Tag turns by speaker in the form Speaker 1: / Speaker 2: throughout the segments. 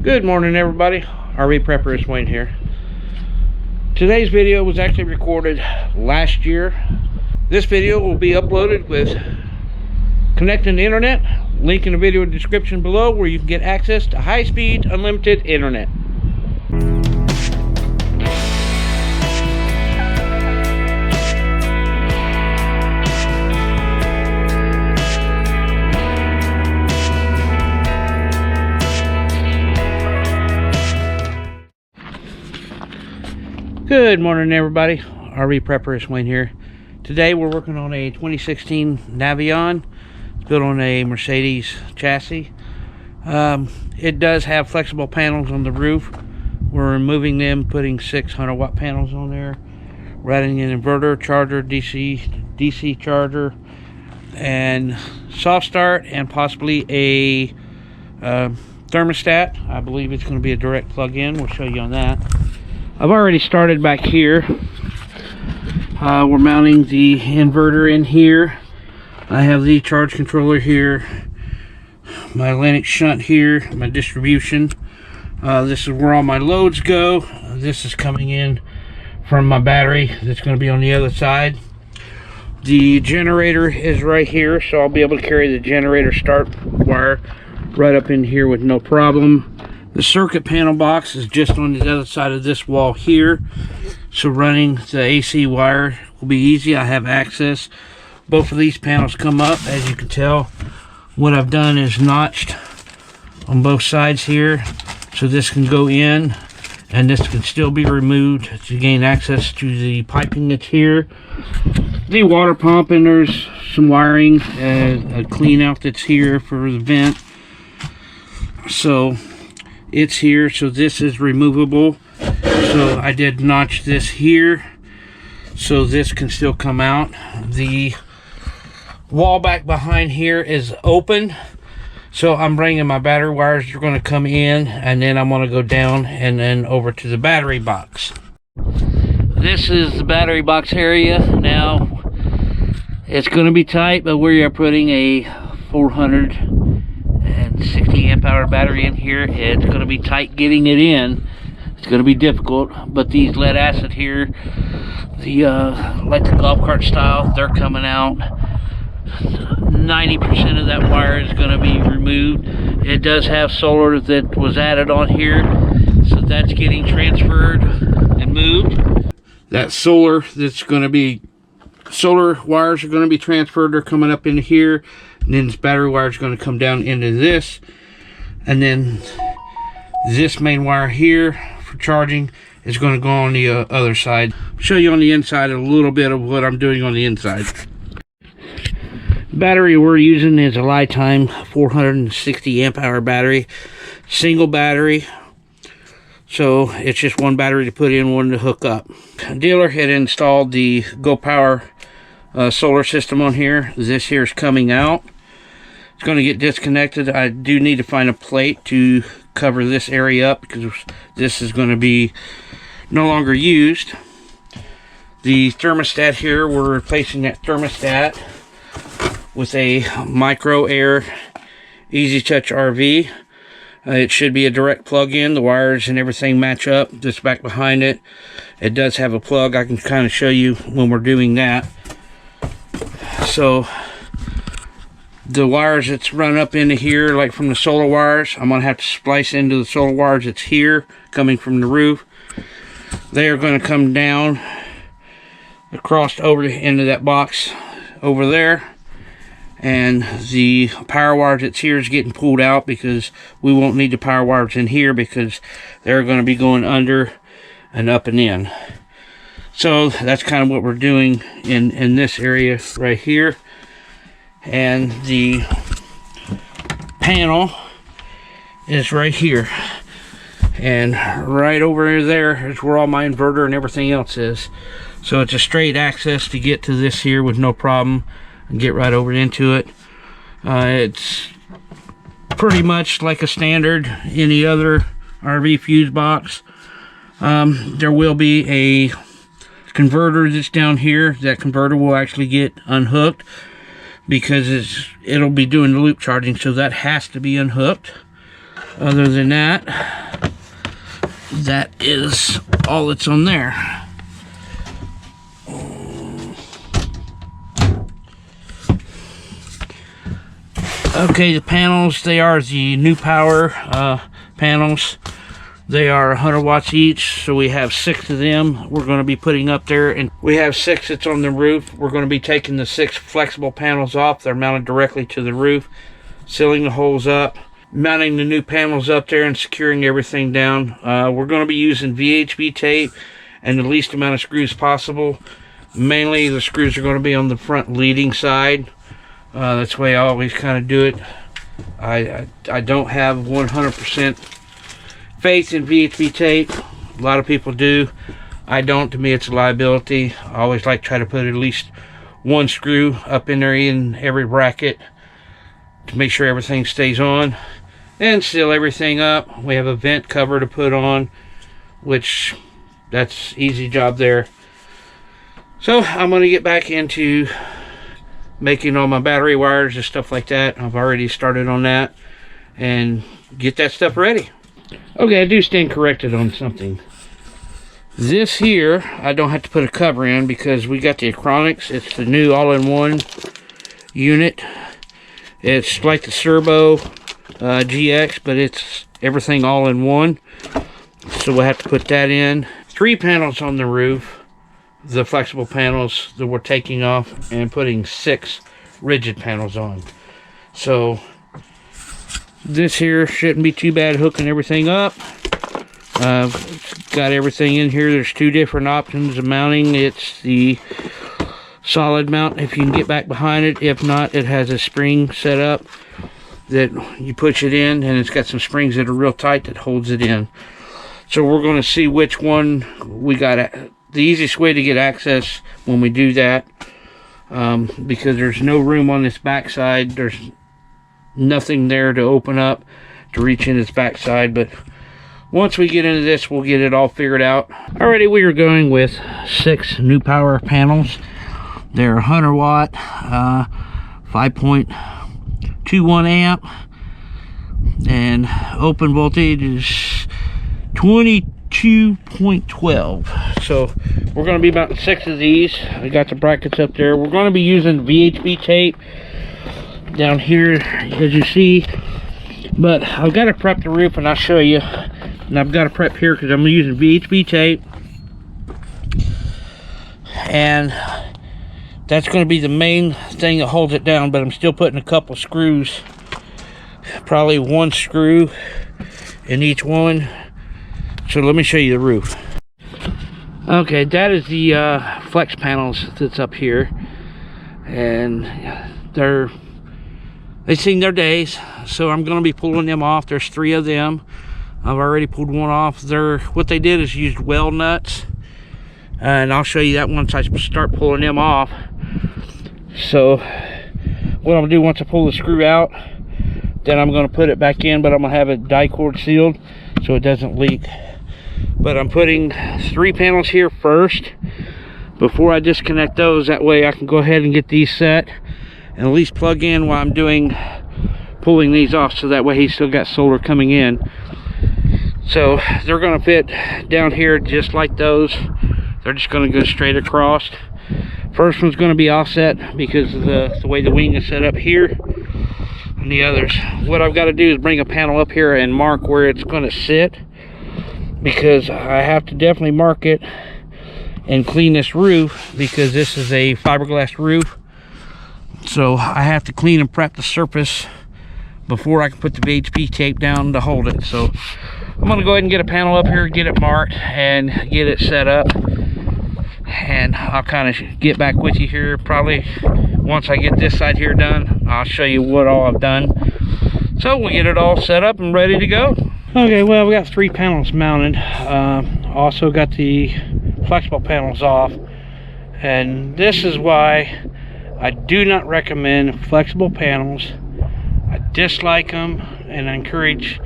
Speaker 1: Good morning, everybody. RV Prepper is Wayne here. Today's video was actually recorded last year. This video will be uploaded with connecting the internet. Link in the video description below where you can get access to high-speed, unlimited internet. Good morning, everybody. RV Prepper is Wayne here. Today we're working on a 2016 Navion. It's built on a Mercedes chassis. It does have flexible panels on the roof. We're removing them, putting 600 watt panels on there. We're adding an inverter, charger, DC charger, and soft start, and possibly a thermostat. I believe it's going to be a direct plug-in. We'll show you on that. I've already started back here. We're mounting the inverter in here. I have the charge controller here, my Atlantic shunt here, my distribution. This is where all my loads go. This is coming in from my battery that's going to be on the other side. The generator is right here, so I'll be able to carry the generator start wire right up in here with no problem. The circuit panel box is just on the other side of this wall here, so running the AC wire will be easy. I have access. Both of these panels come up. As you can tell, what I've done is notched on both sides here, so this can go in and this can still be removed to gain access to the piping that's here. The water pump, and there's some wiring, a clean out that's here for the vent. So it's here, so this is removable. So I did notch this here so this can still come out. The wall back behind here is open, so I'm bringing my battery wires. They're going to come in, and then I'm going to go down and then over to the battery box. This is the battery box area. Now it's going to be tight, but we are putting a 460 amp hour battery in here. It's going to be tight getting it in. It's going to be difficult, but these lead acid here, the like the golf cart style, they're coming out. 90% of that wire is going to be removed. It does have solar that was added on here, so that's getting transferred and moved. That solar that's going to be, solar wires are going to be transferred. They're coming up into here, and then this battery wire is going to come down into this, and then this main wire here for charging is going to go on the other side. I'll show you on the inside a little bit of what I'm doing on the inside. The battery we're using is a lifetime 460 amp hour battery, single battery, so it's just one battery to put in, one to hook up. The dealer had installed the GoPro solar system on here. This here is coming out. It's going to get disconnected. I do need to find a plate to cover this area up because this is going to be no longer used. The thermostat here, we're replacing that thermostat with a micro air easy touch RV. It should be a direct plug-in. The wires and everything match up. This back behind it, it does have a plug. I can kind of show you when we're doing that. So the wires that's run up into here, like from the solar wires, I'm going to have to splice into the solar wires that's here, coming from the roof. They are going to come down across over into that box over there. And the power wires that's here is getting pulled out because we won't need the power wires in here because they're going to be going under and up and in. So that's kind of what we're doing in this area right here. And the panel is right here, and right over there is where all my inverter and everything else is. So it's a straight access to get to this here with no problem and get right over into it. It's pretty much like a standard any other RV fuse box. There will be a converter that's down here. That converter will actually get unhooked because it'll be doing the loop charging, so that has to be unhooked. Other than that, that is all that's on there. Okay, the panels, they are the new power panels. They are 100 watts each, so we have 6 of them we're going to be putting up there, and we have 6 that's on the roof. We're going to be taking the 6 flexible panels off. They're mounted directly to the roof, sealing the holes up, mounting the new panels up there, and securing everything down. We're going to be using VHB tape and the least amount of screws possible. Mainly the screws are going to be on the front leading side. That's the way I always kind of do it. I don't have 100% faith in VHB tape. A lot of people do. I don't. To me, it's a liability. I always like to try to put at least 1 screw up in there in every bracket to make sure everything stays on, and seal everything up. We have a vent cover to put on, which that's easy job there. So I'm going to get back into making all my battery wires and stuff like that. I've already started on that and get that stuff ready. Okay, I do stand corrected on something. This here, I don't have to put a cover in because we got the Acronics. It's the new all-in-one unit. It's like the Serbo GX, but it's everything all in one. So we'll have to put that in. 3 panels on the roof. The flexible panels that we're taking off, and putting 6 rigid panels on. So this here shouldn't be too bad hooking everything up. Got everything in here. There's 2 different options of mounting. It's the solid mount if you can get back behind it. If not, it has a spring set up that you push it in, and it's got some springs that are real tight that holds it in. So we're going to see which one we got. The easiest way to get access when we do that, because there's no room on this backside. There's nothing there to open up to reach in its backside, but once we get into this, we'll get it all figured out. Alrighty, we are going with 6 new power panels. They're 100 watt, 5.21 amp, and open voltage is 22.12. So we're going to be about 6 of these. I got the brackets up there. We're going to be using VHB tape down here, as you see, but I've got to prep the roof, and I'll show you. And I've got to prep here because I'm using VHB tape, and that's going to be the main thing that holds it down. But I'm still putting a couple screws, probably 1 screw in each one. So let me show you the roof. Okay, that is the flex panels that's up here, and they've seen their days, so I'm going to be pulling them off. There's 3 of them. I've already pulled one off. What they did is used weld nuts, and I'll show you that once I start pulling them off. So what I'm gonna do once I pull the screw out, then I'm going to put it back in, but I'm going to have it die cord sealed so it doesn't leak. But I'm putting 3 panels here first before I disconnect those. That way I can go ahead and get these set and at least plug in while I'm pulling these off, so that way he's still got solar coming in. So they're going to fit down here just like those. They're just going to go straight across. First one's going to be offset because of the way the wing is set up here. And the others, what I've got to do is bring a panel up here and mark where it's going to sit, because I have to definitely mark it and clean this roof, because this is a fiberglass roof. So I have to clean and prep the surface before I can put the VHB tape down to hold it. So I'm going to go ahead and get a panel up here, get it marked, and get it set up. And I'll kind of get back with you here probably once I get this side here done. I'll show you what all I've done. So we'll get it all set up and ready to go. Okay, well, we got 3 panels mounted. Also got the flexible panels off. And this is why I do not recommend flexible panels. I dislike them, and I encourage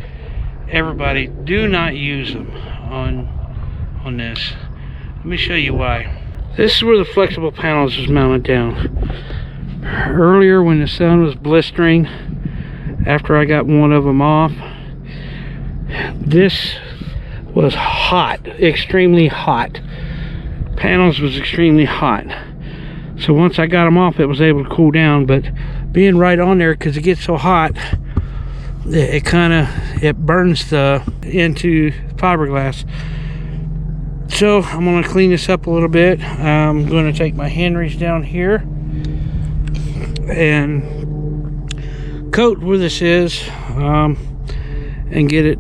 Speaker 1: everybody, do not use them on this. Let me show you why. This is where the flexible panels was mounted down. Earlier when the sun was blistering, after I got one of them off, This was hot, extremely hot. Panels was extremely hot. So once I got them off, it was able to cool down, but being right on there, because it gets so hot, it burns into fiberglass. So I'm going to clean this up a little bit. I'm going to take my Henry's down here and coat where this is, and get it,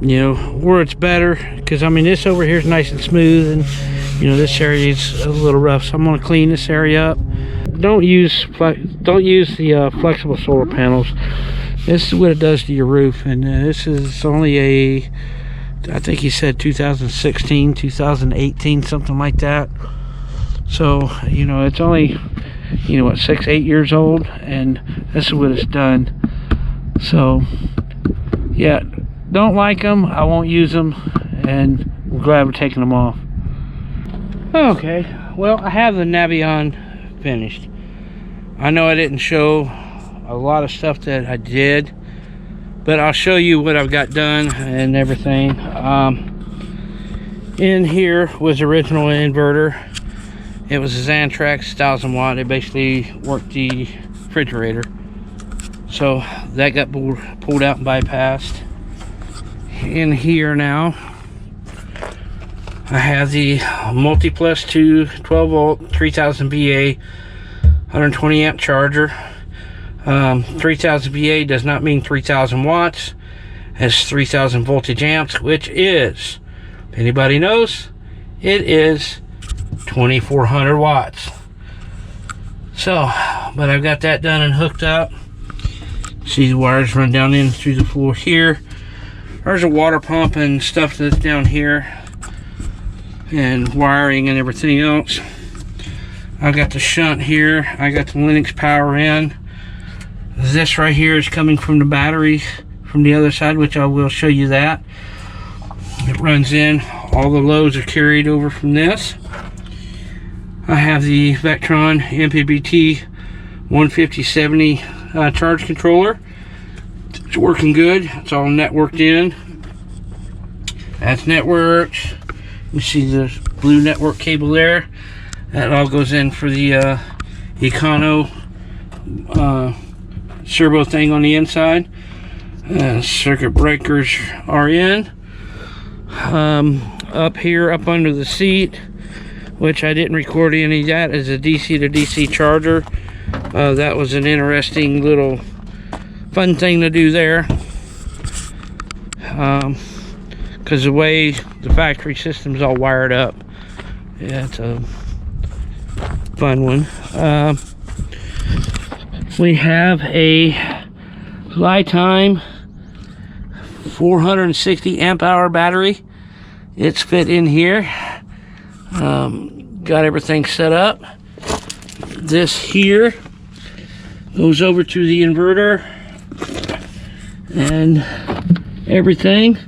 Speaker 1: you know, where it's better, because I mean this over here is nice and smooth, and you know this area is a little rough. So I'm going to clean this area up. Don't use the flexible solar panels. This is what it does to your roof, and this is only a, I think he said 2016, 2018, something like that. So you know it's only, you know what, 6-8 years old, and this is what it's done. So yeah, don't like them, I won't use them, and we're glad we're taking them off. Okay, well, I have the Navion finished. I know I didn't show a lot of stuff that I did, but I'll show you what I've got done and everything. In here was the original inverter. It was a Xantrax 1000 watt. It basically worked the refrigerator. So that got pulled out and bypassed. In here now, I have the Multiplus 2 12 volt 3000 VA 120 amp charger. 3000 VA does not mean 3000 watts. Has 3000 voltage amps, which is, if anybody knows, it is 2400 watts. So, but I've got that done and hooked up. See the wires run down in through the floor here. There's a water pump and stuff that's down here, and wiring and everything else. I've got the shunt here. I got the Linux power in. This right here is coming from the battery from the other side, which I will show you that. It runs in. All the loads are carried over from this. I have the Vectron MPBT 15070 charge controller. It's working good. It's all networked in. That's networked. You see the blue network cable there. That all goes in for the Econo servo thing on the inside. Circuit breakers are in. Up here, up under the seat, which I didn't record any of that, is a DC to DC charger. That was an interesting little fun thing to do there, because the way the factory system's all wired up. Yeah, it's a fun one. We have a Lifetime 460 amp hour battery. It's fit in here. Got everything set up. This here goes over to the inverter and everything.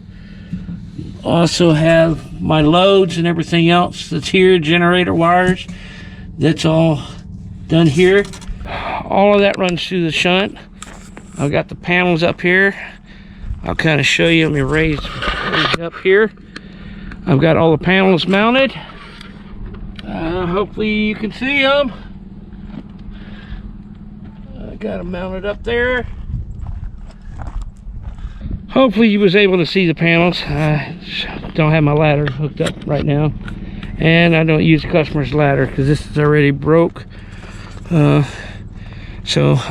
Speaker 1: Also have my loads and everything else that's here, generator wires. That's all done here. All of that runs through the shunt. I've got the panels up here. I'll kind of show you. Let me raise up here. I've got all the panels mounted. Hopefully you can see them. I got them mounted up there. Hopefully you was able to see the panels. I don't have my ladder hooked up right now, and I don't use the customer's ladder because this is already broke. So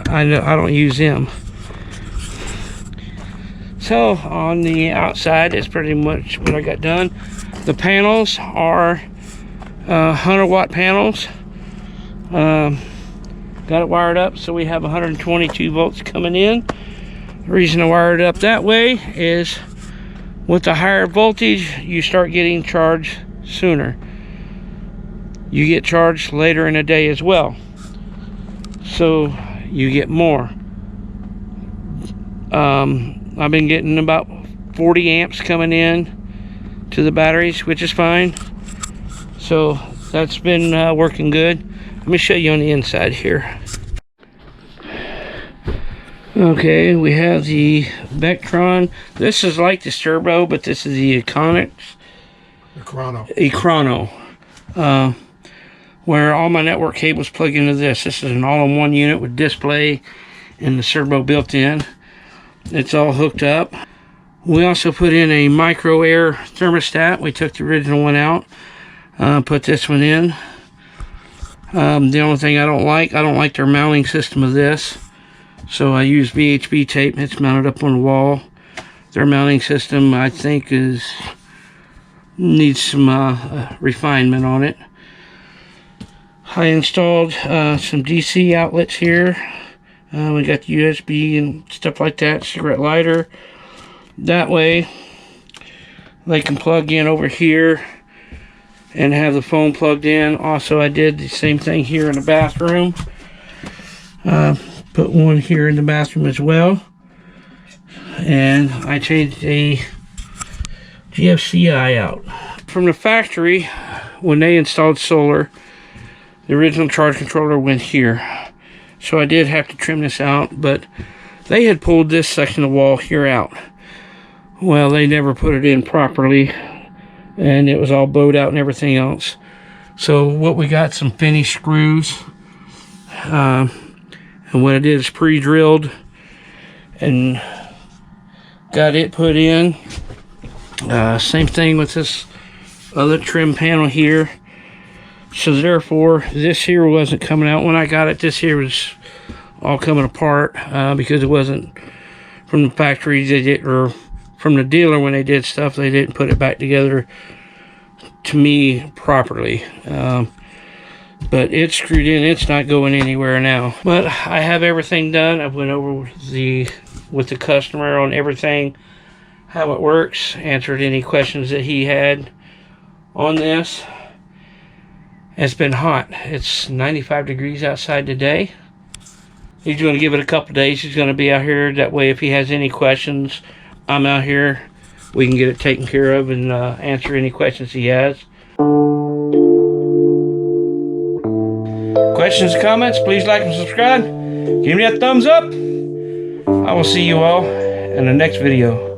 Speaker 1: I don't use them. So on the outside is pretty much what I got done. The panels are 100 watt panels. Got it wired up so we have 122 volts coming in. The reason I wired it up that way is with the higher voltage you start getting charged sooner. You get charged later in the day as well, so you get more. I've been getting about 40 amps coming in to the batteries, which is fine. So that's been working good. Let me show you on the inside here. Okay, we have the Vectron. This is like the Turbo, but this is the Iconics. Chrono. Where all my network cables plug into this. This is an all-in-one unit with display and the servo built in. It's all hooked up. We also put in a micro air thermostat. We took the original one out, put this one in. The only thing I don't like their mounting system of this. So I use VHB tape. It's mounted up on the wall. Their mounting system, I think, needs some refinement on it. I installed some DC outlets here. We got the USB and stuff like that, cigarette lighter. That way they can plug in over here and have the phone plugged in. Also, I did the same thing here in the bathroom. Put one here in the bathroom as well. And I changed a GFCI out. From the factory, when they installed solar, the original charge controller went here. So I did have to trim this out, but they had pulled this section of wall here out. Well, they never put it in properly, and it was all bowed out and everything else. So what we got, some finished screws, and what I did is pre-drilled and got it put in. Same thing with this other trim panel here. So therefore, this here wasn't coming out. When I got it, this here was all coming apart because it wasn't from the factory. They did, or from the dealer when they did stuff, they didn't put it back together to me properly. But it's screwed in. It's not going anywhere now. But I have everything done. I went over with the customer on everything, how it works, answered any questions that he had on this. It's been hot. It's 95 degrees outside today. He's going to give it a couple days. He's going to be out here. That way, if he has any questions, I'm out here. We can get it taken care of and answer any questions he has. Questions, comments, please like and subscribe. Give me that thumbs up. I will see you all in the next video.